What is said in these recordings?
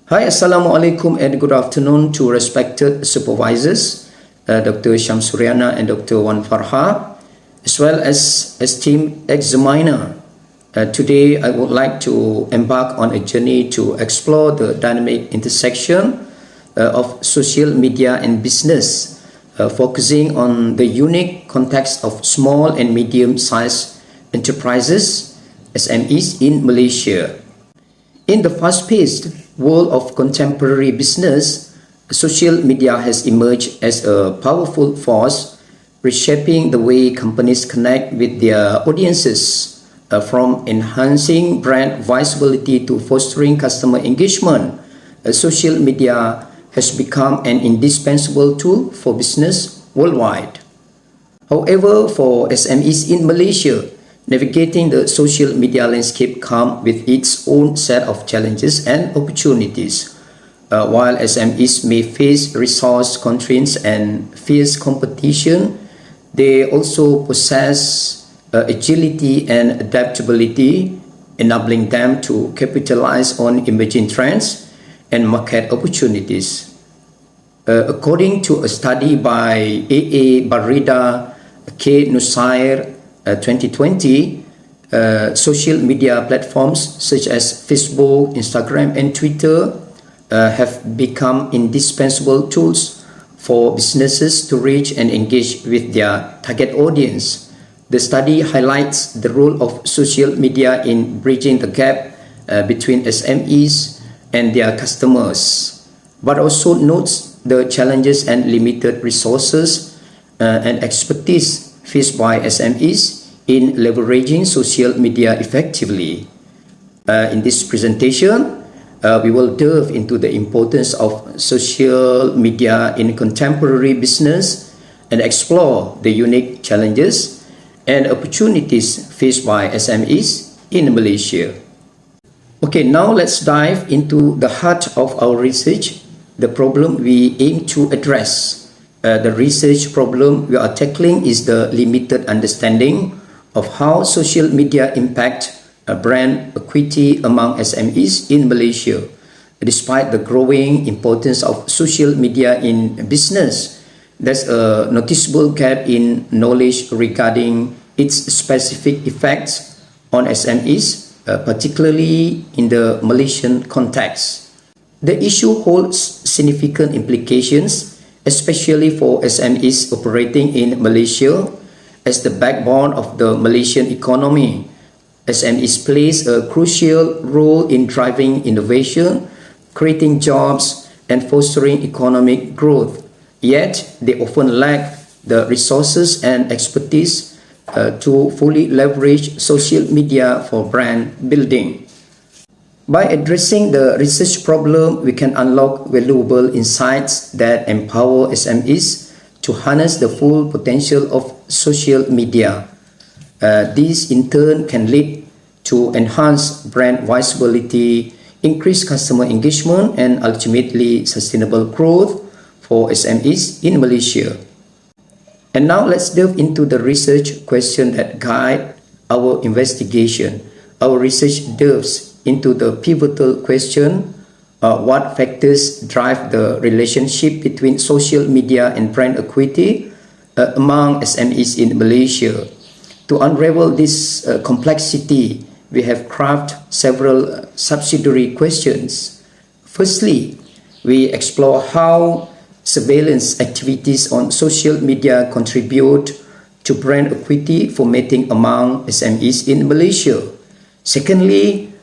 Hi, Assalamu alaikum and good afternoon to respected supervisors, Dr. Shamsuriana and Dr. Wan Farha, as well as esteemed examiner. Today, I would like to embark on a journey to explore the dynamic intersection of social media and business, focusing on the unique context of small and medium-sized enterprises, SMEs in Malaysia. In the fast-paced world of contemporary business, social media has emerged as a powerful force, reshaping the way companies connect with their audiences, from enhancing brand visibility to fostering customer engagement. Social media has become an indispensable tool for business worldwide. However, for SMEs in Malaysia, navigating the social media landscape comes with its own set of challenges and opportunities. While SMEs may face resource constraints and fierce competition, they also possess agility and adaptability, enabling them to capitalize on emerging trends and market opportunities. According to a study by A.A. Barida, K. Nusair, 2020, social media platforms such as Facebook, Instagram, and Twitter have become indispensable tools for businesses to reach and engage with their target audience. The study highlights the role of social media in bridging the gap between SMEs and their customers, but also notes the challenges and limited resources and expertise faced by SMEs in leveraging social media effectively. In this presentation, we will delve into the importance of social media in contemporary business and explore the unique challenges and opportunities faced by SMEs in Malaysia. Okay, now let's dive into the heart of our research, the problem we aim to address. The research problem we are tackling is the limited understanding of how social media impact brand equity among SMEs in Malaysia. Despite the growing importance of social media in business, there's a noticeable gap in knowledge regarding its specific effects on SMEs, particularly in the Malaysian context. The issue holds significant implications, especially for SMEs operating in Malaysia. As the backbone of the Malaysian economy, SMEs plays a crucial role in driving innovation, creating jobs, and fostering economic growth. Yet, they often lack the resources and expertise to fully leverage social media for brand building. By addressing the research problem, we can unlock valuable insights that empower SMEs to harness the full potential of social media. This in turn can lead to enhanced brand visibility, increased customer engagement, and ultimately sustainable growth for SMEs in Malaysia. And now let's delve into the research question that guide our investigation. Our research delves into the pivotal question: what factors drive the relationship between social media and brand equity among SMEs in Malaysia? To unravel this complexity, we have crafted several subsidiary questions. Firstly, we explore how surveillance activities on social media contribute to brand equity formatting among SMEs in Malaysia. Secondly,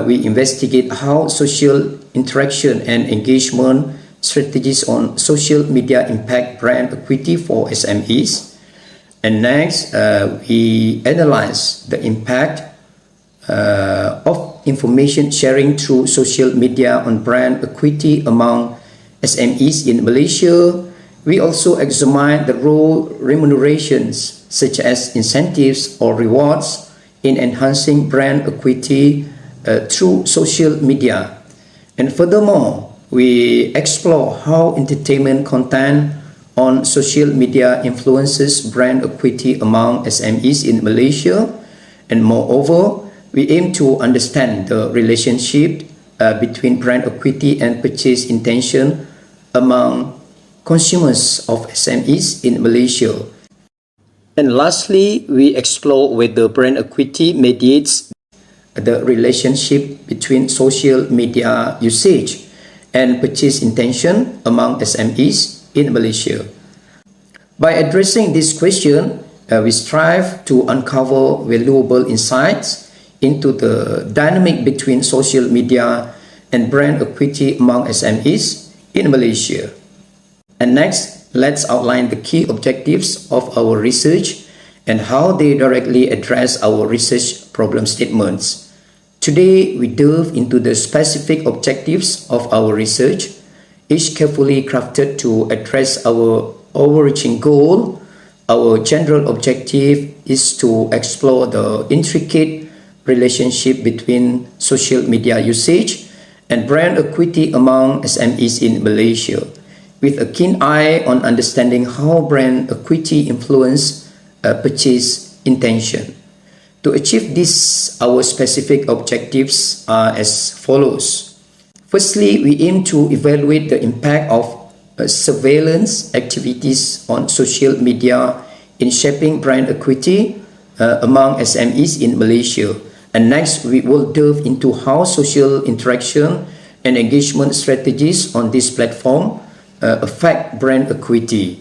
we investigate how social interaction and engagement strategies on social media impact brand equity for SMEs. And next, we analyze the impact of information sharing through social media on brand equity among SMEs in Malaysia. We also examine the role remunerations, such as incentives or rewards, in enhancing brand equity through social media. And furthermore, we explore how entertainment content on social media influences brand equity among SMEs in Malaysia. And moreover, we aim to understand the relationship between brand equity and purchase intention among consumers of SMEs in Malaysia. And lastly, we explore whether brand equity mediates the relationship between social media usage and purchase intention among SMEs in Malaysia. By addressing this question, we strive to uncover valuable insights into the dynamic between social media and brand equity among SMEs in Malaysia. And next, let's outline the key objectives of our research and how they directly address our research problem statements. Today, we delve into the specific objectives of our research, each carefully crafted to address our overarching goal. Our general objective is to explore the intricate relationship between social media usage and brand equity among SMEs in Malaysia, with a keen eye on understanding how brand equity influence purchase intention. To achieve this, our specific objectives are as follows. Firstly, we aim to evaluate the impact of surveillance activities on social media in shaping brand equity among SMEs in Malaysia. And next, we will delve into how social interaction and engagement strategies on this platform affect brand equity.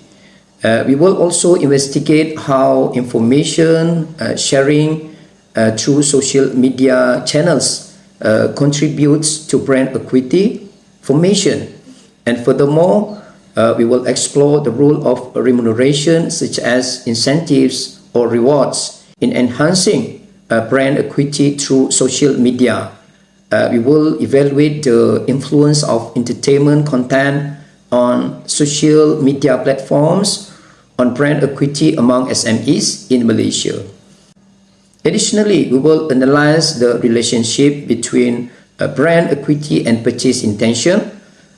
We will also investigate how information sharing through social media channels contributes to brand equity formation. And furthermore, we will explore the role of remuneration, such as incentives or rewards, in enhancing brand equity through social media. We will evaluate the influence of entertainment content on social media platforms on brand equity among SMEs in Malaysia. Additionally, we will analyze the relationship between brand equity and purchase intention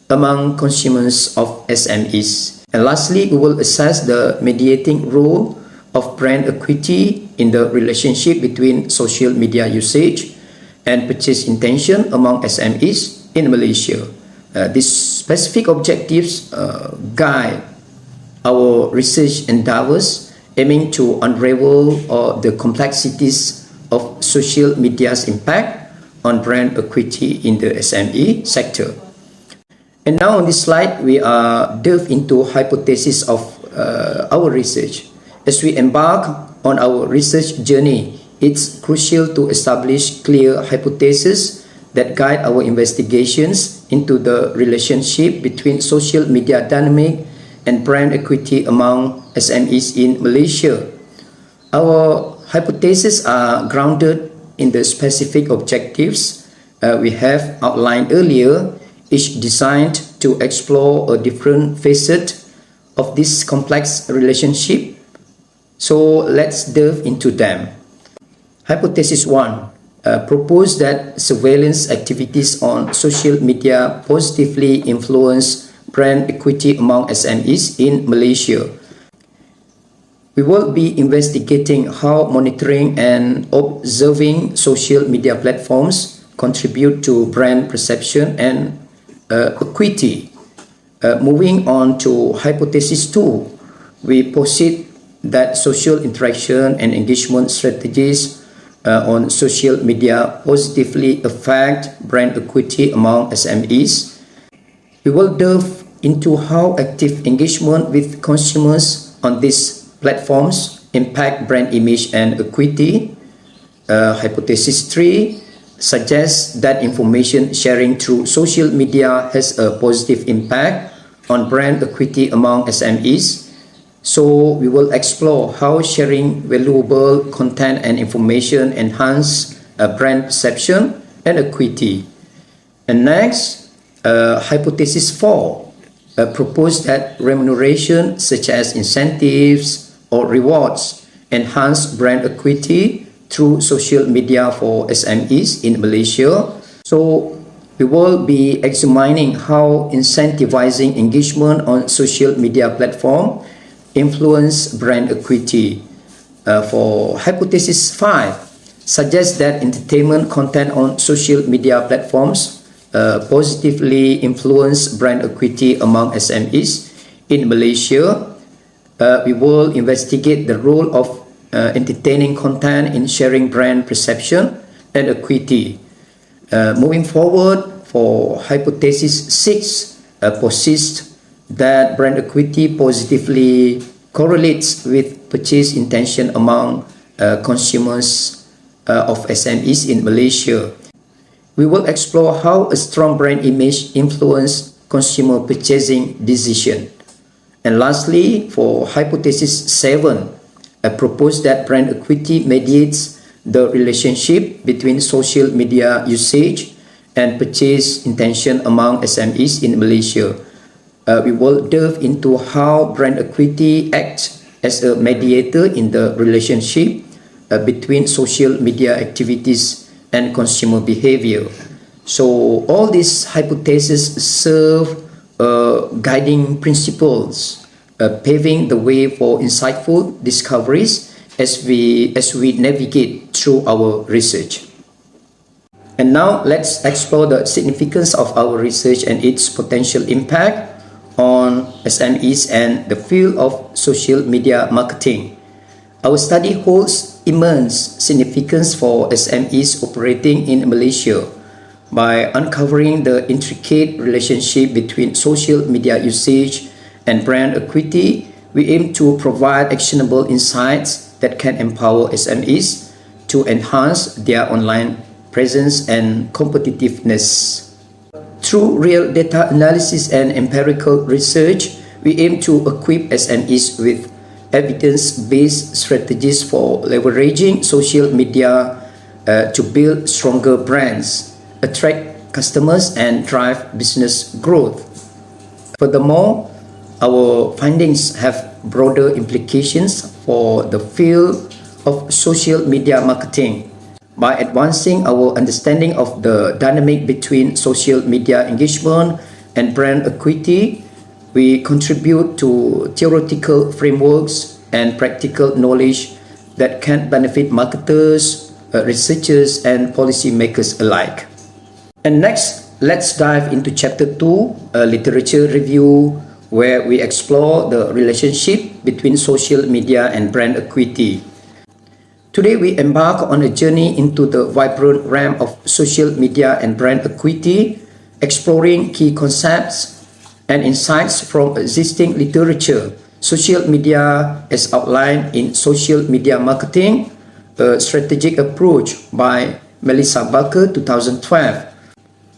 among consumers of SMEs. And lastly, we will assess the mediating role of brand equity in the relationship between social media usage and purchase intention among SMEs in Malaysia. These specific objectives guide our research endeavors, aiming to unravel the complexities of social media's impact on brand equity in the SME sector. And now on this slide, we are delve into hypothesis of our research. As we embark on our research journey, it's crucial to establish clear hypotheses that guide our investigations into the relationship between social media dynamic and brand equity among SMEs in Malaysia. Our hypotheses are grounded in the specific objectives we have outlined earlier, each designed to explore a different facet of this complex relationship. So let's delve into them. Hypothesis 1. Propose that surveillance activities on social media positively influence brand equity among SMEs in Malaysia. We will be investigating how monitoring and observing social media platforms contribute to brand perception and equity. Moving on to hypothesis 2, we posit that social interaction and engagement strategies on social media positively affect brand equity among SMEs. We will delve into how active engagement with consumers on these platforms impact brand image and equity. Hypothesis 3 suggests that information sharing through social media has a positive impact on brand equity among SMEs. So we will explore how sharing valuable content and information enhance brand perception and equity. And next, hypothesis 4 proposed that remuneration, such as incentives or rewards, enhance brand equity through social media for SMEs in Malaysia. So we will be examining how incentivizing engagement on social media platform influence brand equity. For hypothesis 5, suggests that entertainment content on social media platforms positively influence brand equity among SMEs in Malaysia. We will investigate the role of entertaining content in sharing brand perception and equity. Moving forward, for hypothesis 6, persists that brand equity positively correlates with purchase intention among consumers of SMEs in Malaysia. We will explore how a strong brand image influences consumer purchasing decision. And lastly, for hypothesis 7, I propose that brand equity mediates the relationship between social media usage and purchase intention among SMEs in Malaysia. We will delve into how brand equity acts as a mediator in the relationship between social media activities and consumer behavior. So all these hypotheses serve guiding principles, paving the way for insightful discoveries as we navigate through our research. And now let's explore the significance of our research and its potential impact on SMEs and the field of social media marketing. Our study holds immense significance for SMEs operating in Malaysia. By uncovering the intricate relationship between social media usage and brand equity, we aim to provide actionable insights that can empower SMEs to enhance their online presence and competitiveness. Through real data analysis and empirical research, we aim to equip SMEs with evidence-based strategies for leveraging social media to build stronger brands, attract customers, and drive business growth. Furthermore, our findings have broader implications for the field of social media marketing. By advancing our understanding of the dynamic between social media engagement and brand equity, we contribute to theoretical frameworks and practical knowledge that can benefit marketers, researchers, and policymakers alike. And next, let's dive into Chapter 2, a literature review, where we explore the relationship between social media and brand equity. Today, we embark on a journey into the vibrant realm of social media and brand equity, exploring key concepts and insights from existing literature. Social media, as outlined in Social Media Marketing, a Strategic Approach by Melissa Barker, 2012,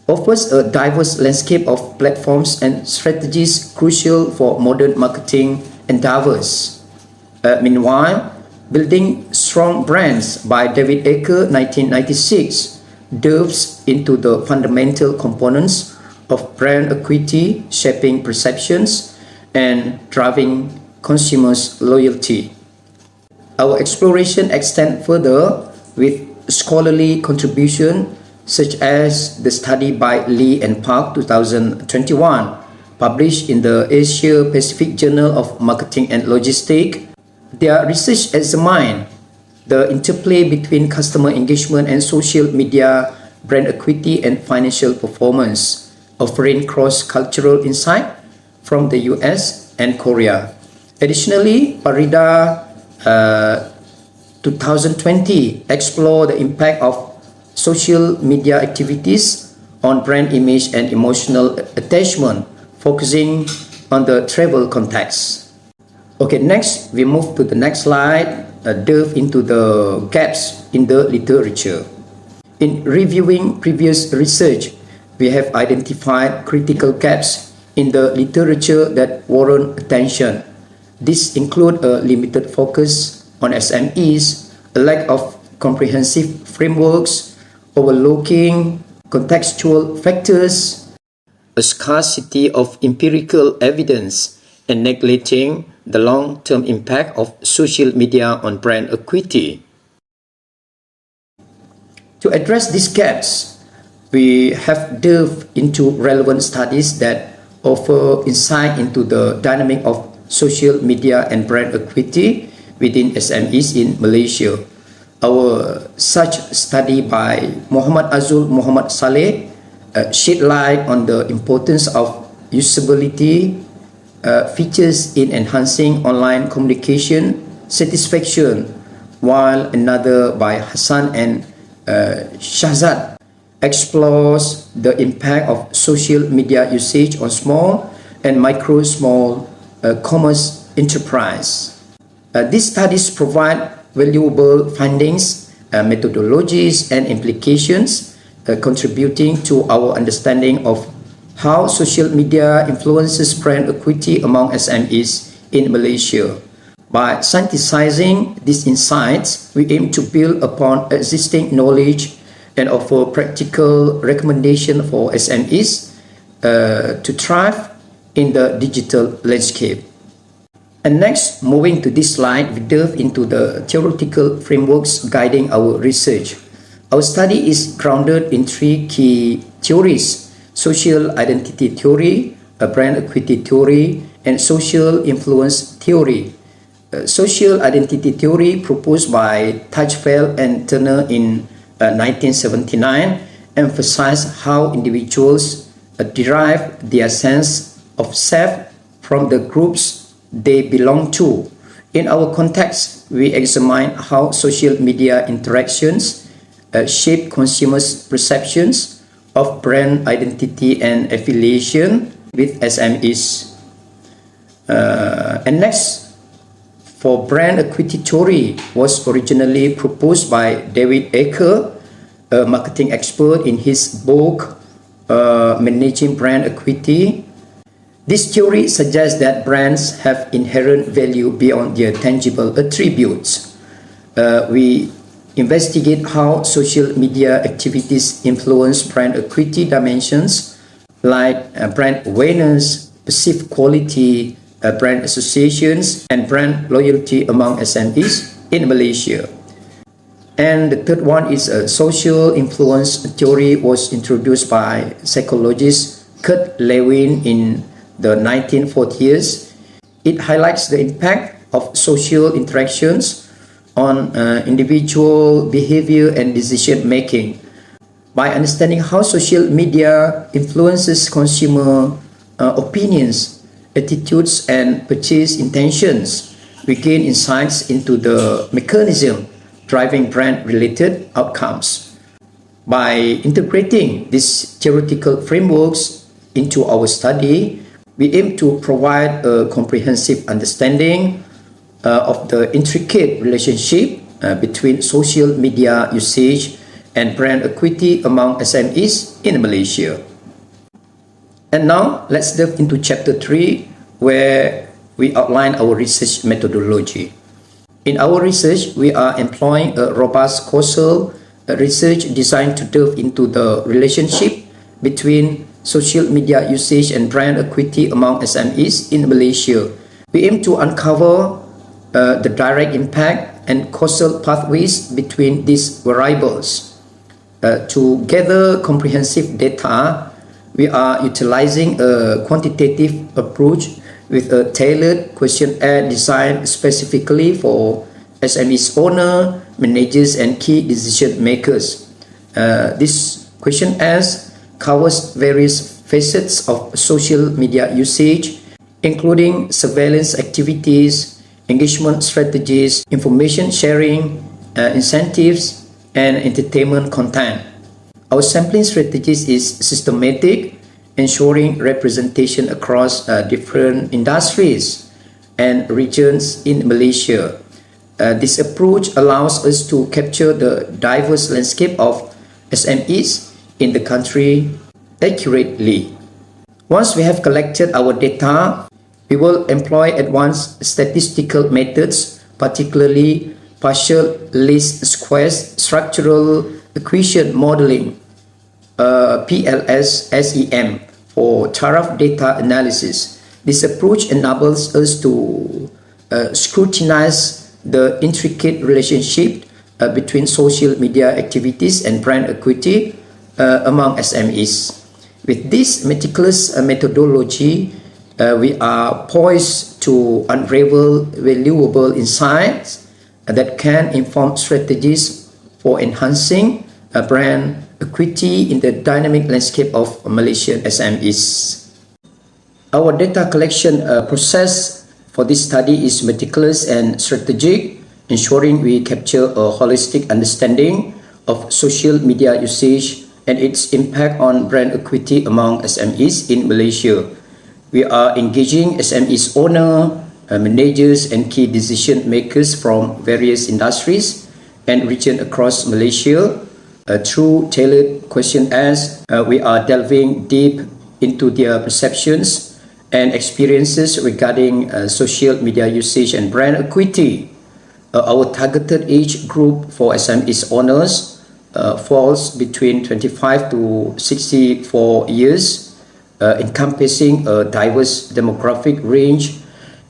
offers a diverse landscape of platforms and strategies crucial for modern marketing endeavors. Meanwhile, Building Strong Brands by David Icke, 1996, delves into the fundamental components of brand equity, shaping perceptions, and driving consumers' loyalty. Our exploration extends further with scholarly contributions such as the study by Lee and Park, 2021, published in the Asia Pacific Journal of Marketing and Logistics. Their research examined the interplay between customer engagement and social media, brand equity, and financial performance, offering cross-cultural insight from the US and Korea. Additionally, Parida 2020 explored the impact of social media activities on brand image and emotional attachment, focusing on the travel context. Okay, next we move to the next slide, delve into the gaps in the literature. In reviewing previous research, we have identified critical gaps in the literature that warrant attention. These include a limited focus on SMEs, a lack of comprehensive frameworks, overlooking contextual factors, a scarcity of empirical evidence, and neglecting the long-term impact of social media on brand equity. To address these gaps, we have delved into relevant studies that offer insight into the dynamic of social media and brand equity within SMEs in Malaysia. Our such study by Muhammad Azul Muhammad Saleh shed light on the importance of usability features in enhancing online communication satisfaction, while another by Hassan and Shahzad explores the impact of social media usage on small and small commerce enterprise. These studies provide valuable findings, methodologies, and implications, contributing to our understanding of how social media influences brand equity among SMEs in Malaysia. By synthesizing these insights, we aim to build upon existing knowledge and offer practical recommendations for SMEs to thrive in the digital landscape. And next, moving to this slide, we delve into the theoretical frameworks guiding our research. Our study is grounded in three key theories: social identity theory, brand equity theory, and social influence theory. Social identity theory, proposed by Tajfel and Turner in 1979, emphasized how individuals derive their sense of self from the groups they belong to. In our context, we examine how social media interactions shape consumers' perceptions of brand identity and affiliation with SMEs. And next, for brand equity theory was originally proposed by David Aker, a marketing expert, in his book Managing Brand Equity. This theory suggests that brands have inherent value beyond their tangible attributes. We investigate how social media activities influence brand equity dimensions like brand awareness, perceived quality, brand associations, and brand loyalty among SMEs in Malaysia. And the third one is a social influence theory, was introduced by psychologist Kurt Lewin in the 1940s. It highlights the impact of social interactions on individual behavior and decision making. By understanding how social media influences consumer opinions, attitudes, and purchase intentions, we gain insights into the mechanism driving brand-related outcomes. By integrating these theoretical frameworks into our study, we aim to provide a comprehensive understanding of the intricate relationship between social media usage and brand equity among SMEs in Malaysia. And now, let's delve into Chapter 3, where we outline our research methodology. In our research, we are employing a robust causal research designed to delve into the relationship between social media usage and brand equity among SMEs in Malaysia. We aim to uncover the direct impact and causal pathways between these variables. To gather comprehensive data, we are utilizing a quantitative approach with a tailored questionnaire designed specifically for SMEs owner, managers, and key decision makers. This questionnaire covers various facets of social media usage, including surveillance activities, engagement strategies, information sharing, incentives, and entertainment content. Our sampling strategies is systematic, ensuring representation across different industries and regions in Malaysia. This approach allows us to capture the diverse landscape of SMEs in the country accurately. Once we have collected our data, we will employ advanced statistical methods, particularly partial least squares structural equation modeling, PLS SEM, for tariff data analysis. This approach enables us to scrutinize the intricate relationship between social media activities and brand equity among SMEs. With this meticulous methodology, we are poised to unravel valuable insights that can inform strategies for enhancing brand equity in the dynamic landscape of Malaysian SMEs. Our data collection process for this study is meticulous and strategic, ensuring we capture a holistic understanding of social media usage and its impact on brand equity among SMEs in Malaysia. We are engaging SMEs owner, managers and key decision makers from various industries and regions across Malaysia. Through tailored questionnaires, we are delving deep into their perceptions and experiences regarding social media usage and brand equity. Our targeted age group for SMEs owners falls between 25 to 64 years, encompassing a diverse demographic range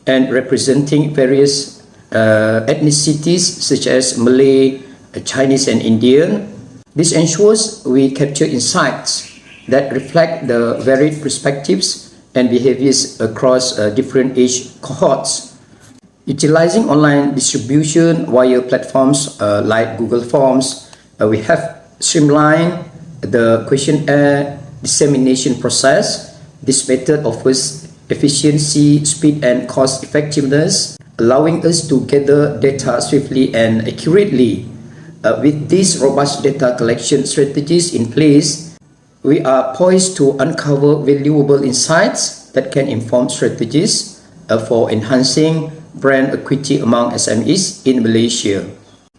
and representing various ethnicities such as Malay, Chinese and Indian. This ensures we capture insights that reflect the varied perspectives and behaviors across different age cohorts. Utilizing online distribution via platforms like Google Forms, we have streamlined the questionnaire dissemination process. This method offers efficiency, speed and cost effectiveness, allowing us to gather data swiftly and accurately. With these robust data collection strategies in place, we are poised to uncover valuable insights that can inform strategies for enhancing brand equity among SMEs in Malaysia.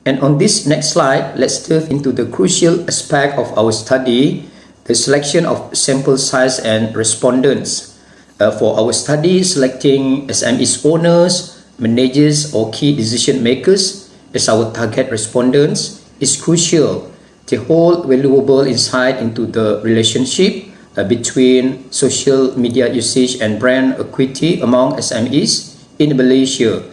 And on this next slide, let's delve into the crucial aspect of our study, the selection of sample size and respondents. For our study, selecting SMEs owners, managers or key decision makers as our target respondents is crucial to hold valuable insight into the relationship between social media usage and brand equity among SMEs in Malaysia.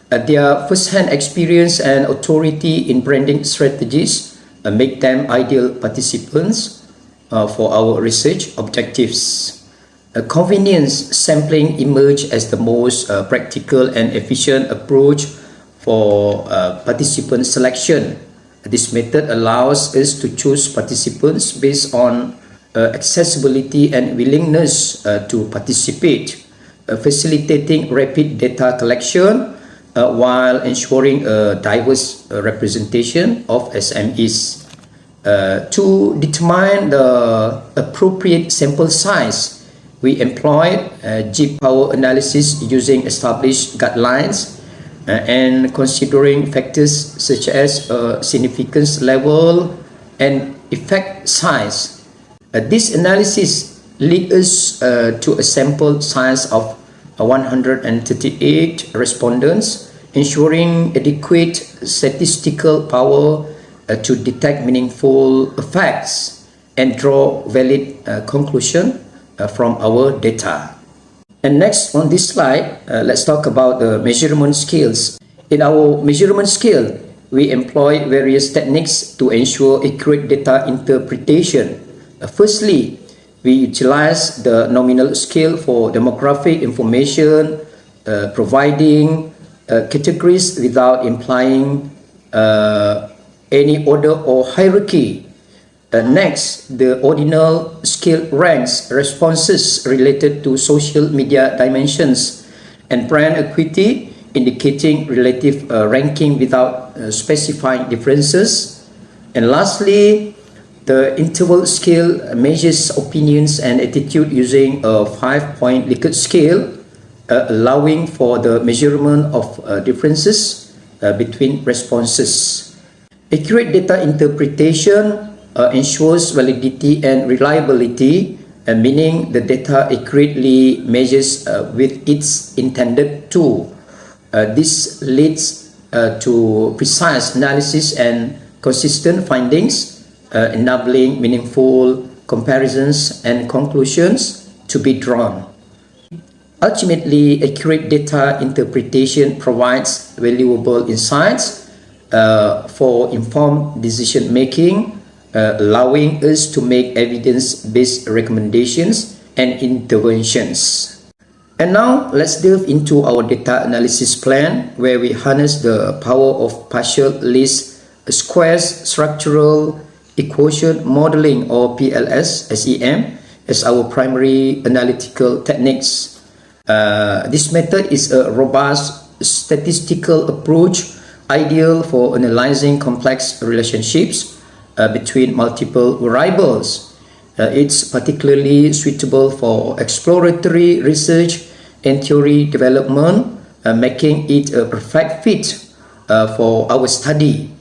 Their first-hand experience and authority in branding strategies make them ideal participants for our research objectives. Convenience sampling emerged as the most practical and efficient approach for participant selection. This method allows us to choose participants based on accessibility and willingness to participate, facilitating rapid data collection while ensuring a diverse representation of SMEs. To determine the appropriate sample size, we employed G-Power analysis using established guidelines and considering factors such as significance level and effect size. This analysis leads us to a sample size of 138 respondents, ensuring adequate statistical power to detect meaningful effects and draw valid conclusions from our data. And next on this slide, let's talk about the measurement scales. In our measurement scale, we employ various techniques to ensure accurate data interpretation. Firstly, we utilize the nominal scale for demographic information, providing categories without implying any order or hierarchy. Next, the ordinal scale ranks responses related to social media dimensions and brand equity, indicating relative ranking without specifying differences. And lastly, the interval scale measures opinions and attitude using a 5-point Likert scale, allowing for the measurement of differences between responses. Accurate data interpretation ensures validity and reliability, meaning the data accurately measures with its intended tool. This leads to precise analysis and consistent findings, enabling meaningful comparisons and conclusions to be drawn. Ultimately, accurate data interpretation provides valuable insights for informed decision making, allowing us to make evidence-based recommendations and interventions. And now, let's delve into our data analysis plan, where we harness the power of partial least squares, structural equation modeling, or PLS SEM, as our primary analytical techniques. This method is a robust statistical approach ideal for analyzing complex relationships between multiple variables. It's particularly suitable for exploratory research and theory development, making it a perfect fit for our study.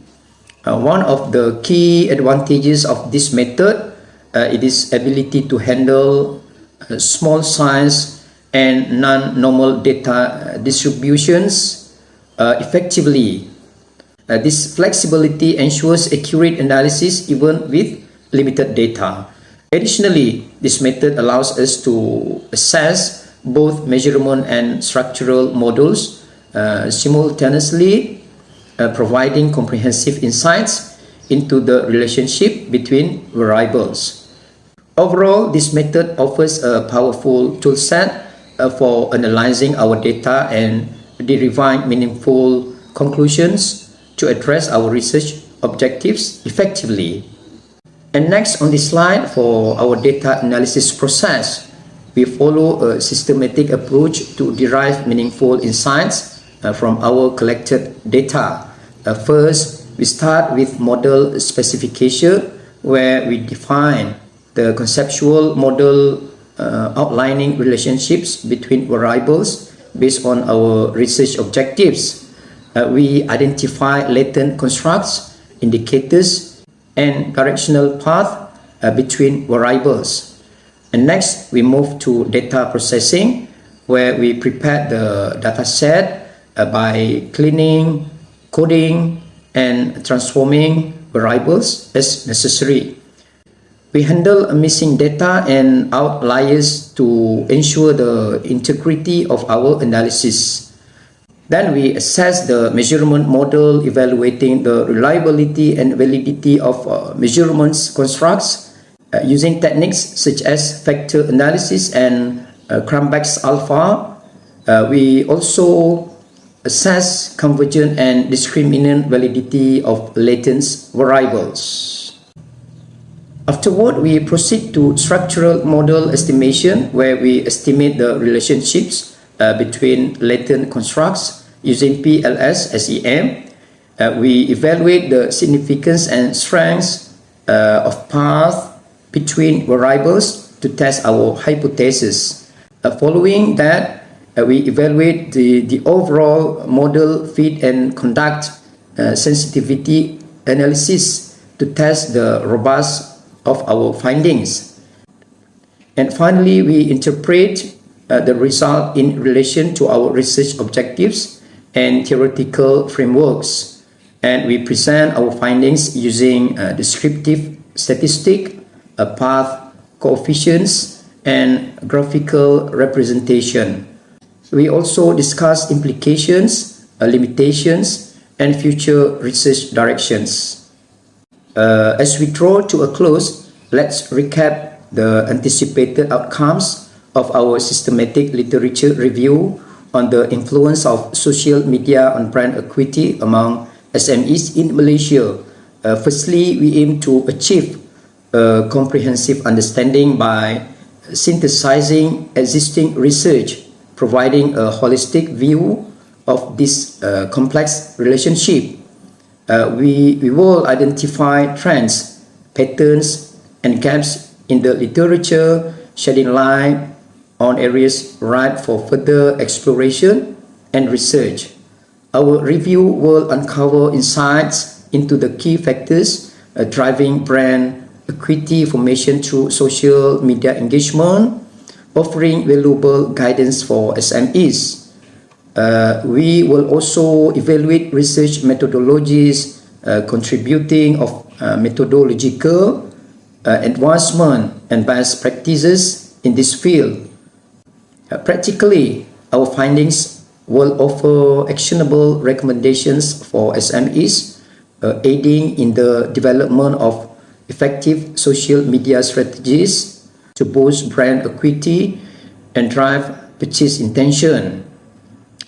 One of the key advantages of this method is ability to handle small size and non-normal data distributions effectively. This flexibility ensures accurate analysis even with limited data. Additionally, this method allows us to assess both measurement and structural models simultaneously, providing comprehensive insights into the relationship between variables. Overall, this method offers a powerful toolset for analyzing our data and deriving meaningful conclusions to address our research objectives effectively. And next on this slide, for our data analysis process, we follow a systematic approach to derive meaningful insights from our collected data. First, we start with model specification, where we define the conceptual model outlining relationships between variables based on our research objectives. We identify latent constructs, indicators, and directional path between variables. And next, we move to data processing, where we prepare the data set by cleaning, coding, and transforming variables as necessary. We handle missing data and outliers to ensure the integrity of our analysis. Then we assess the measurement model, evaluating the reliability and validity of measurements constructs using techniques such as factor analysis and Cranbach's alpha. We also assess convergent and discriminant validity of latent variables. Afterward, we proceed to structural model estimation, where we estimate the relationships between latent constructs using PLS SEM. We evaluate the significance and strengths of path between variables to test our hypothesis. Following that, we evaluate the overall model fit and conduct sensitivity analysis to test the robustness of our findings. And finally, we interpret the result in relation to our research objectives and theoretical frameworks. And we present our findings using descriptive statistic, path coefficients, and graphical representation. We also discuss implications, limitations, and future research directions. As we draw to a close, let's recap the anticipated outcomes of our systematic literature review on the influence of social media on brand equity among SMEs in Malaysia. Firstly, we aim to achieve a comprehensive understanding by synthesizing existing research, providing a holistic view of this complex relationship. We will identify trends, patterns, and gaps in the literature, shedding light on areas ripe for further exploration and research. Our review will uncover insights into the key factors driving brand equity formation through social media engagement, offering valuable guidance for SMEs. We will also evaluate research methodologies contributing of methodological advancement and best practices in this field. Practically, our findings will offer actionable recommendations for SMEs, aiding in the development of effective social media strategies to boost brand equity and drive purchase intention.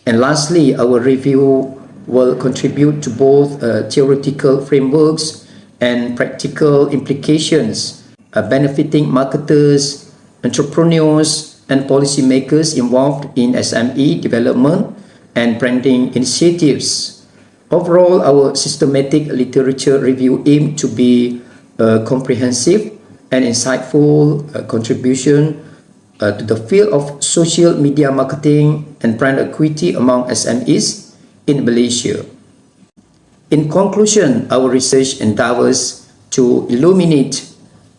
And lastly, our review will contribute to both theoretical frameworks and practical implications benefiting marketers, entrepreneurs, and policymakers involved in SME development and branding initiatives. Overall, our systematic literature review aimed to be a comprehensive and insightful contribution to the field of social media marketing and brand equity among SMEs in Malaysia. In conclusion, our research endeavors to illuminate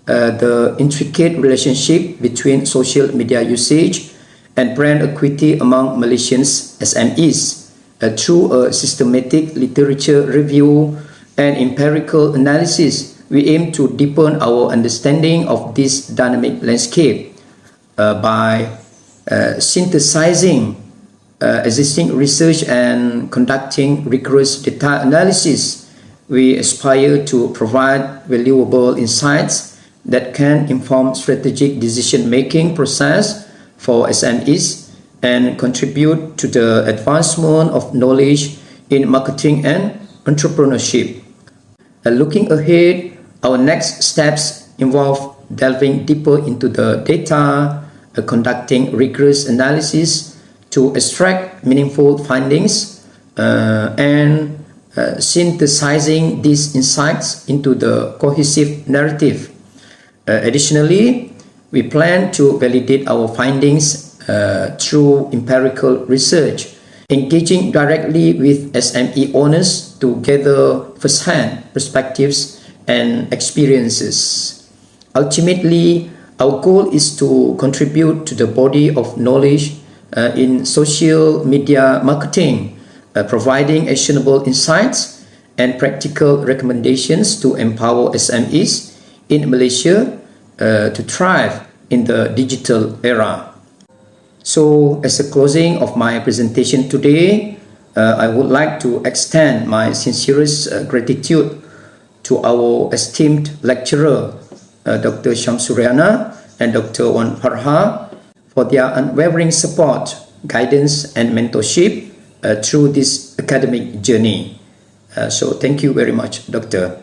the intricate relationship between social media usage and brand equity among Malaysian SMEs through a systematic literature review and empirical analysis. We aim to deepen our understanding of this dynamic landscape by synthesizing existing research and conducting rigorous data analysis. We aspire to provide valuable insights that can inform strategic decision-making process for SMEs and contribute to the advancement of knowledge in marketing and entrepreneurship. Looking ahead, our next steps involve delving deeper into the data, conducting rigorous analysis to extract meaningful findings, and synthesizing these insights into the cohesive narrative. Additionally, we plan to validate our findings through empirical research, engaging directly with SME owners to gather first-hand perspectives and experiences. Ultimately, our goal is to contribute to the body of knowledge in social media marketing, providing actionable insights and practical recommendations to empower SMEs in Malaysia to thrive in the digital era. So, as a closing of my presentation today, I would like to extend my sincerest gratitude to our esteemed lecturer, Dr. Syamsuryana and Dr. Wan Farha, for their unwavering support, guidance, and mentorship through this academic journey. So, thank you very much, Doctor.